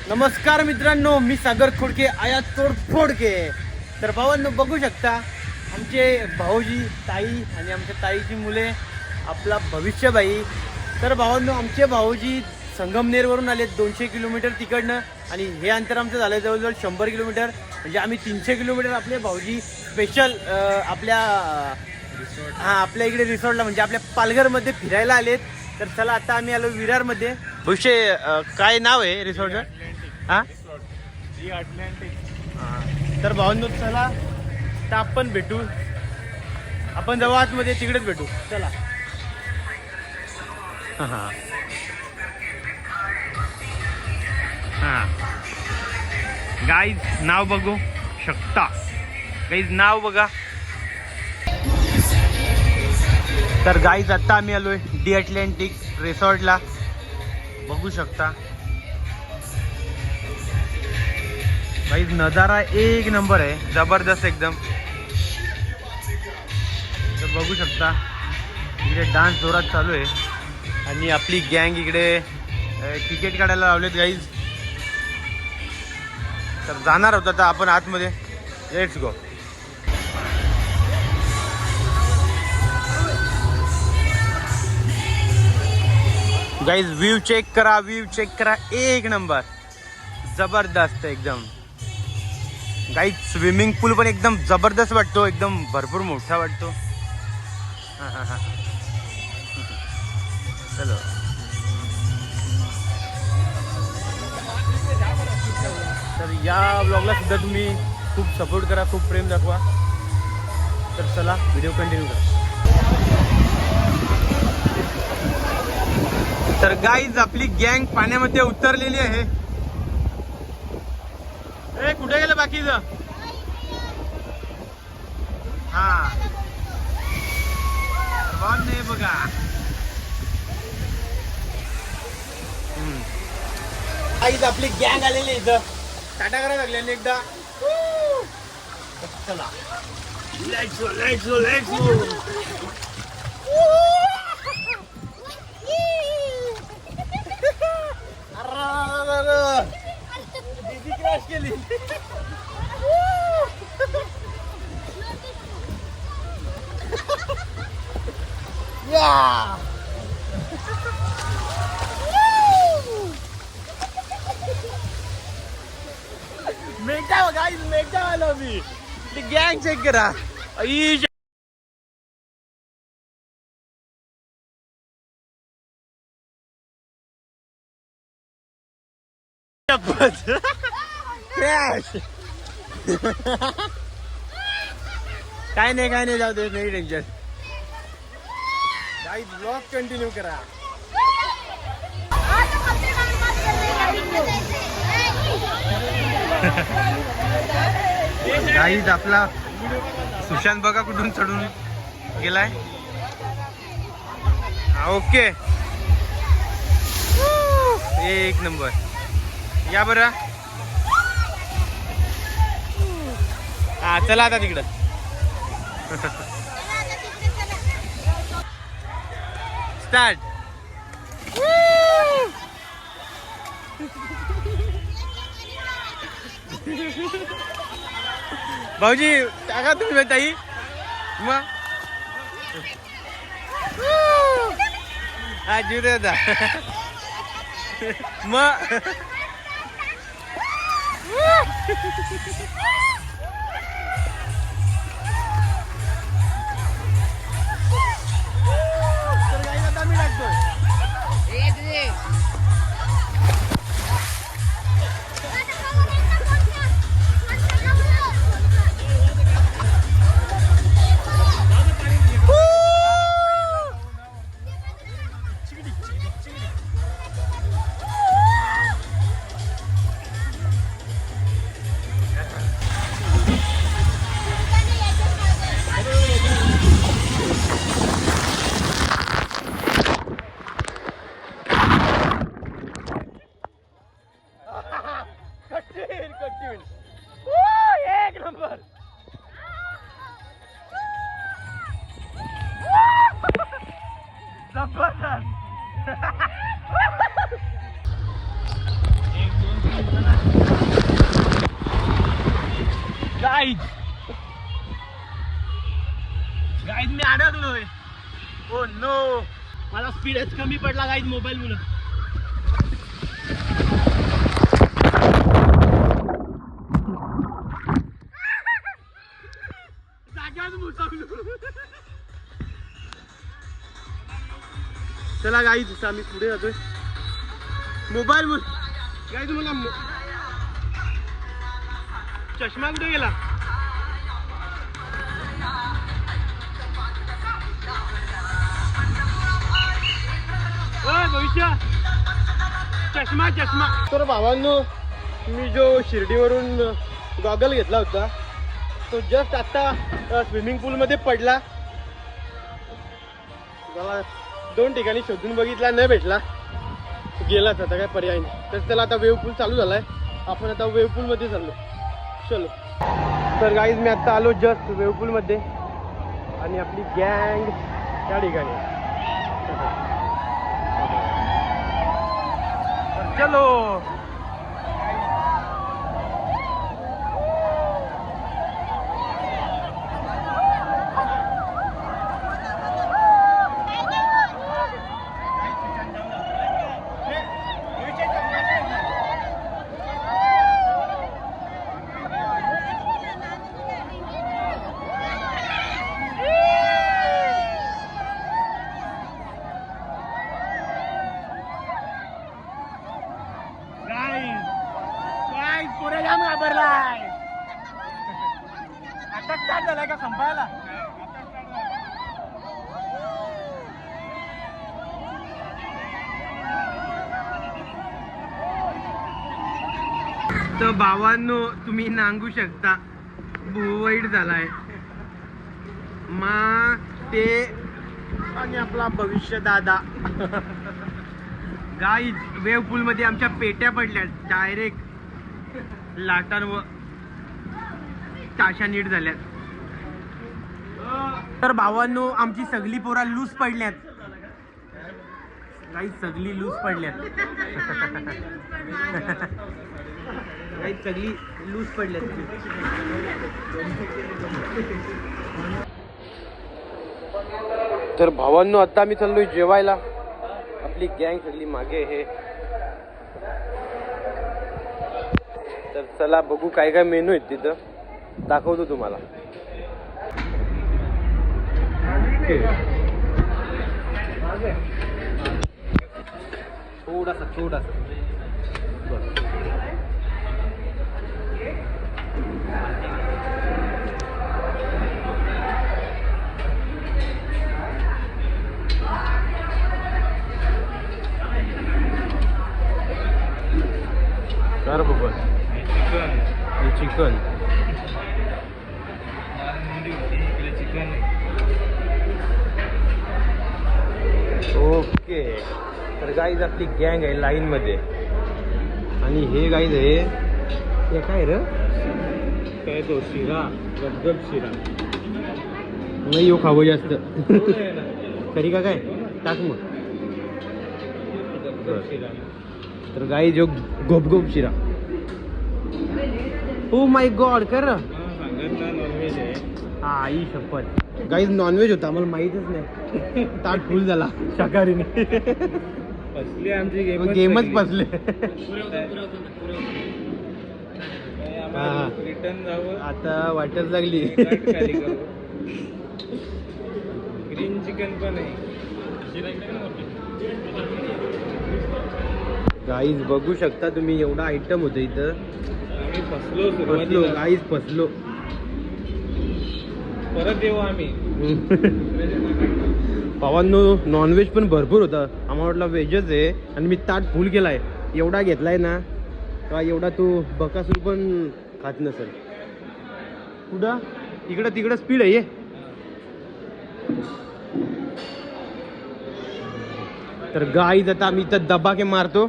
नमस्कार मित्रांनो, मी सागर खोडके आया तोडफोडके. तर भावांनो बघू शकता आमचे भाऊजी ताई आणि आमच्या ताईची मुले, आपला भविष्यबाई. तर भावांनो आमचे भाऊजी संगमनेरवरून आले 200 किलोमीटर तिकडनं आणि हे अंतर आमचं झालं जवळजवळ 100 किलोमीटर. म्हणजे आम्ही 300 किलोमीटर आपले भाऊजी स्पेशल आपल्या इकडे रिसॉर्टला म्हणजे आपल्या पालघरमध्ये फिरायला आलेत. तर चला आता आम्ही आलो विरारमध्ये. भविष्य काय नाव आहे रिसॉर्टचं? हां तर भावांनो चला तर आपण भेटू, आपण जवळ आतमध्ये तिकडेच भेटू. चला. हां गाईज नाव बघू शकता, गाईज नाव बघा. तर गाईज आता आम्ही आलोय दी अटलांटिक रिसॉर्टला, बघू शकता. गाईज नजारा एक नंबर आहे, जबरदस्त एकदम. तर बघू शकता इकडे डान्स जोरात चालू आहे आणि आपली गँग इकडे तिकीट काढायला लावलेत गाईज. तर जाणार होता तर आपण आतमध्ये. Let's go. Guys view check करा, व्ह्यू चेक करा, एक नंबर जबरदस्त एकदम. गाईज स्विमिंग पूल पण एकदम जबरदस्त वाटतो, एकदम भरपूर मोठा वाटतो. हां चलो. तर या ब्लॉगला सुद्धा तुम्ही खूप सपोर्ट करा, खूप प्रेम दाखवा. तर चला व्हिडिओ कंटिन्यू करा. तर गाईज आपली गँग पाण्यामध्ये उतरलेली आहे. ए कुठे गेलं बाकीचं? हा नाही बघा. गाईज आपली गँग आलेली इथं. टाटा करायला लागले एकदा. चला let's go, let's go, let's go. दीदी क्रॅश केली. मेटा गाइस, मेटा वाला भी गैंग चेक करा. क्रॅश. काय नाही जाऊ दे, नाही टेन्शन. गाइस ब्लॉग कंटिन्यू करा. गाईज आपला सुशांत बघा कुठून चढून गेलाय. ओके एक नंबर. या बरं. हा चला आता तिकडं. स्टार्ट. भाऊजी टाका तुम्ही ताई. मग हा जीव होता मग. तर गाईला आता मी टाकतोय. एक नंबर. जबरदस्त. 1 2 3 गाईज गाईज मी अडकलोय. ओ नो, मला स्पीडच कमी पडला गाईज मोबाईल मुलं. जाग्यावर मुसावलो. चला गाईज आम्ही पुढे जातोय. मोबाईल मुलं गाईज मला चष्मा कुठे गेला? भविष्य चष्मा चष्मा. तर भावांनो, मी जो शिर्डीवरून गॉगल घेतला होता तो जस्ट आता स्विमिंग पूल मध्ये पडला. मला 2 ठिकाणी शोधून बघितला, नाही भेटला, गेलाच. आता काय पर्याय नाही. तर त्याला आता वेव पूल चालू झालाय, आपण आता वेव पूल मध्ये चाललो. चलो. तर गाईज मी आता आलो जस्ट वेव पूल मध्ये आणि आपली गँग त्या ठिकाणी. चलो. आता स्टार्ट झालाय का संपायला? तर भावांनो, तुम्ही नांगू शकता वाईट झालाय मा ते आणि आपला भविष्य दादा. गाईज वेव पूल मध्ये आमच्या पेट्या पडल्या डायरेक्ट लाटांवर. ताशा नीट झाल्यात. तर भावांनो, आमची सगळी पोरा लूज पडल्यात. काही सगळी लूज पडल्यात. काही सगळी लूज पडल्यात. तर भावांनो, आता मी चाललोय जेवायला. आपली गँग सगळी मागे आहे. तर चला बघू काय काय मेनू आहेत तिथं, दाखवतो तुम्हाला. थोडासा कर बघ. Chicken okay. तर गाईज आपली गँग आहे लाईन मध्ये. आणि हे गाईज आहे, हे काय रे? काय तो शिरा, गपगप शिरा. नाही येऊ खावं जास्त. तरी का काय टाक मग. तर गाईज जो गोप शिरा. ओ माय गॉड, कर नॉनव्हेज आहे. हा ही शपथ. गाईज नॉनव्हेज होता, आम्हाला माहीतच नाही. ताट फुल झाला शाकाहारीने. फसले आमची गेमच फसले. रिटर्न जावं आता वाटच लागली. ग्रीन चिकन पण आहे. गाईज बघू शकता तुम्ही, एवढा आयटम होतं इथं. आम्ही फसलो गाईज, फसलो. परत येऊ आम्ही. भावांनो, नॉनव्हेज पण भरपूर होतं. आम्हाला वाटलं व्हेजच आहे आणि मी ताट फुल केलाय. एवढा घेतलाय ना का एवढा तो बकासूर पण खात नसेल. कुठं तिकडं स्पीड आहे. तर गाईज आता आम्ही इथं दबाके मारतो.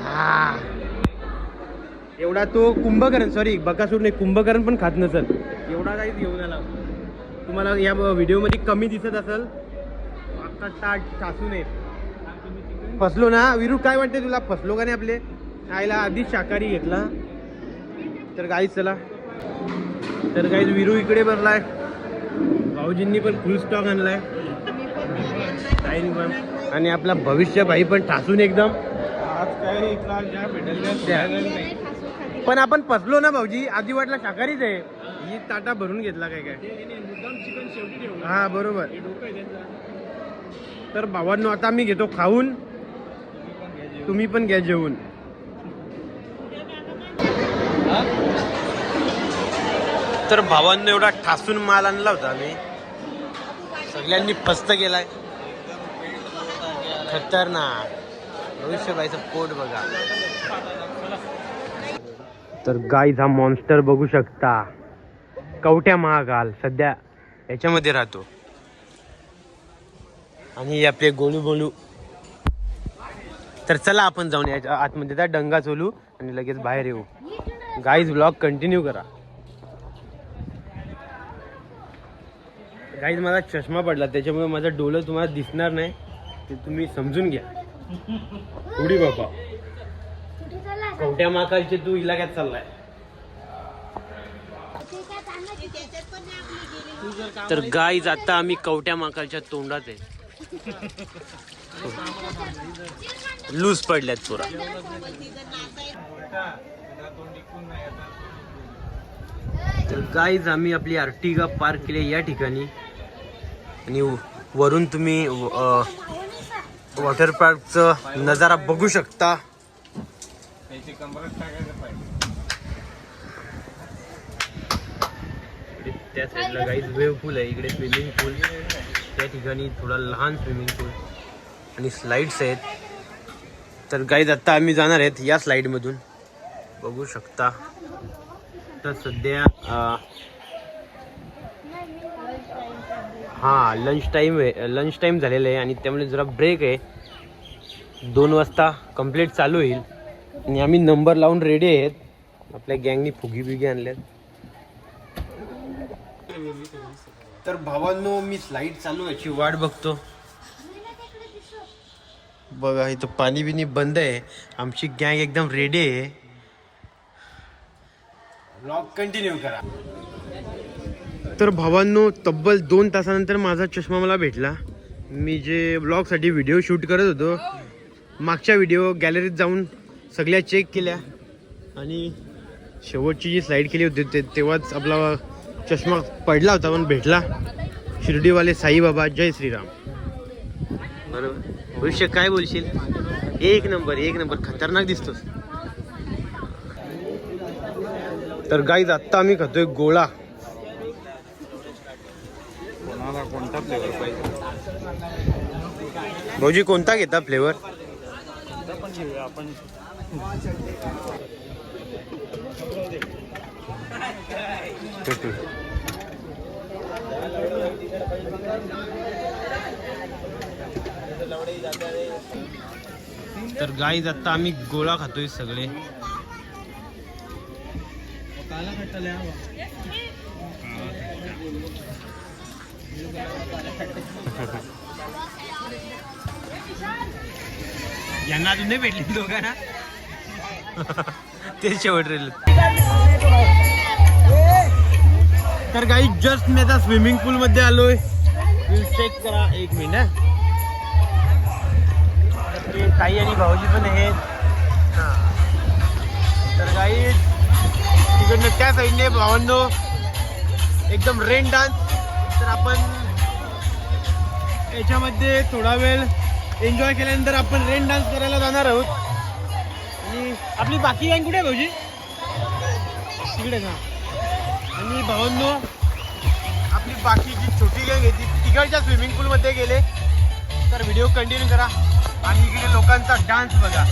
हा एवढा तो कुंभकर्ण, सॉरी बकासूर नाही, कुंभकर्ण पण खात नसेल. एवढा गाईज घेऊन आला. तुम्हाला या व्हिडिओमध्ये कमी दिसत असेल. आता ताट सासू नये. फसलो ना विरू, काय वाटते तुला? फसलो का नाही? आपले आईला आधीच शाकाहारी घेतला. तर गाईज चला तर काही विरू इकडे भरलाय, भाऊजींनी पण फुल स्टॉक आणलाय, ताईंनी पण, आणि आपला भविष्य भाई पण ठासून एकदम. आज काही क्लास ज्या भेटेल पण आपण फसलो ना भाऊजी, आधी वाटला शाकाहारीच आहे, ही ताटा भरून घेतला काय काय. चिकन शेवटी ठेवलं. हा बरोबर. हे डोकं आहे त्यांचं. तर भावांनो आता मी घेतो खाऊन, तुम्ही पण घ्या जेवून. तर भावांनो एवढा ठासून माल आणला होता आम्ही, सगळ्यांनी फस्त केलाय. खतरनाक. भविष्यबाईचं पोट बघा. तर गाईज हा मॉन्स्टर बघू शकता, कवट्या महाकाल सध्या याच्यामध्ये राहतो. आणि आपले गोलू बोलू. तर चला आपण जाऊन याच्या आतमध्ये त्या डंगा चोलू आणि लगेच बाहेर येऊ. गाईज ब्लॉग कंटिन्यू करा. गाईज माझा चष्मा पडला त्याच्यामुळे माझं डोळं तुम्हाला दिसणार नाही, ते तुम्ही समजून घ्या. उडी बाबा, कवट्या महाकालचे तू इलाक्यात चाललाय. तर गाईज आता आम्ही कवट्या महाकालच्या तोंडात आहे. लूज पडल्यात पुरा. तर गाईज आम्ही आपली अर्टिगा पार्क केली या ठिकाणी, आणि वरून तुम्ही वॉटर पार्कचं नजारा बघू शकता. त्या साईडला गाईज वेव पूल आहे, इकडे स्विमिंग पूल, त्या ठिकाणी थोडा लहान स्विमिंग पूल आणि स्लाइड्स आहेत. तर गाईज आता आम्ही जाणार आहेत या स्लाइड मधून, बघू शकता. तर सध्या हा लंच टाइम झालेला आहे आणि त्यामुळे जरा ब्रेक आहे. 2 वाजता कंप्लीट चालू होईल आणि आम्ही नंबर लावून रेडी आहेत. आपल्या गँगनी फुगी बिगी आणल्यात. तर भावांनो मी स्लाइड चालू याची वाट बघतो. बघा इथं पाणी बिनी बंद आहे, आमची गँग एकदम रेडी आहे. ब्लॉग कंटिन्यू करा. तर भावांनो तब्बल 2 तासानंतर माझा चष्मा मला भेटला. मी जे ब्लॉगसाठी व्हिडिओ शूट करत होतो, मागच्या व्हिडिओ गॅलरीत जाऊन सगळ्या चेक केल्या आणि शेवटची जी स्लाईड केली होती तेव्हाच आपला चष्मा पडला होता, पण भेटला. शिर्डीवाले साईबाबा, जय श्रीराम. बरोबर. भविष्य काय बोलशील? एक नंबर खतरनाक दिसतोस. तर गाईज आत्ता आम्ही खातोय गोळा. कोणाला कोणता फ्लेवर पाहिजे? भाऊजी कोणता घेता फ्लेवर? पण घेऊया आपण. तर गाईज आता आम्ही गोळा खातोय सगळे. यांना अजून नाही भेटली दोघांना. ते शेवट राहिले. तर गाई जस्ट मी आता स्विमिंग पूल मध्ये आलोय. चेक करा 1 मिनिट. ते ताई आणि भाऊजी पण आहेत. तर गाई तिकडनं त्या साईडने भावांनो एकदम रेन डान्स. तर आपण याच्यामध्ये थोडा वेळ एन्जॉय केल्यानंतर आपण रेन डान्स करायला जाणार आहोत. आणि आपली बाकी गँग कुठे आहे भाऊजी? तिकडे का? आणि भावांनो आपली बाकी जी छोटी गँग आहे ती तिकडच्या स्विमिंग पूलमध्ये गेले. तर व्हिडिओ कंटिन्यू करा आणि इकडे लोकांचा डान्स बघा.